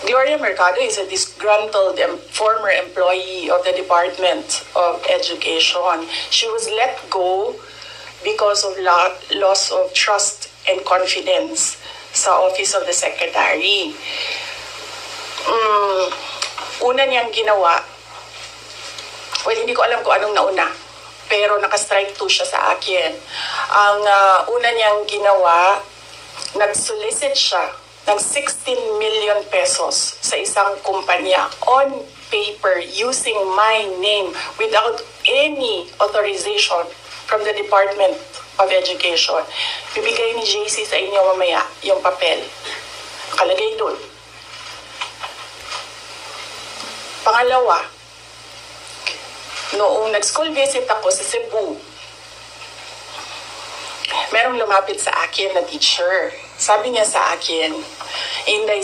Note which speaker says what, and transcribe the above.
Speaker 1: Gloria Mercado is a disgruntled former employee of the Department of Education. She was let go because of loss of trust and confidence sa Office of the Secretary. Una niyang ginawa, well, hindi ko alam kung anong nauna, pero naka-strike 2 siya sa akin. Ang una niyang ginawa, nag-solicit siya ng 16 million pesos sa isang kumpanya on paper using my name without any authorization from the Department of Education. Bibigay ni JC sa inyo mamaya yung papel. Nakalagay doon. Pangalawa, noong nag-school visit ako sa Cebu, merong lumapit sa akin na teacher. Sabi niya sa akin, Inday,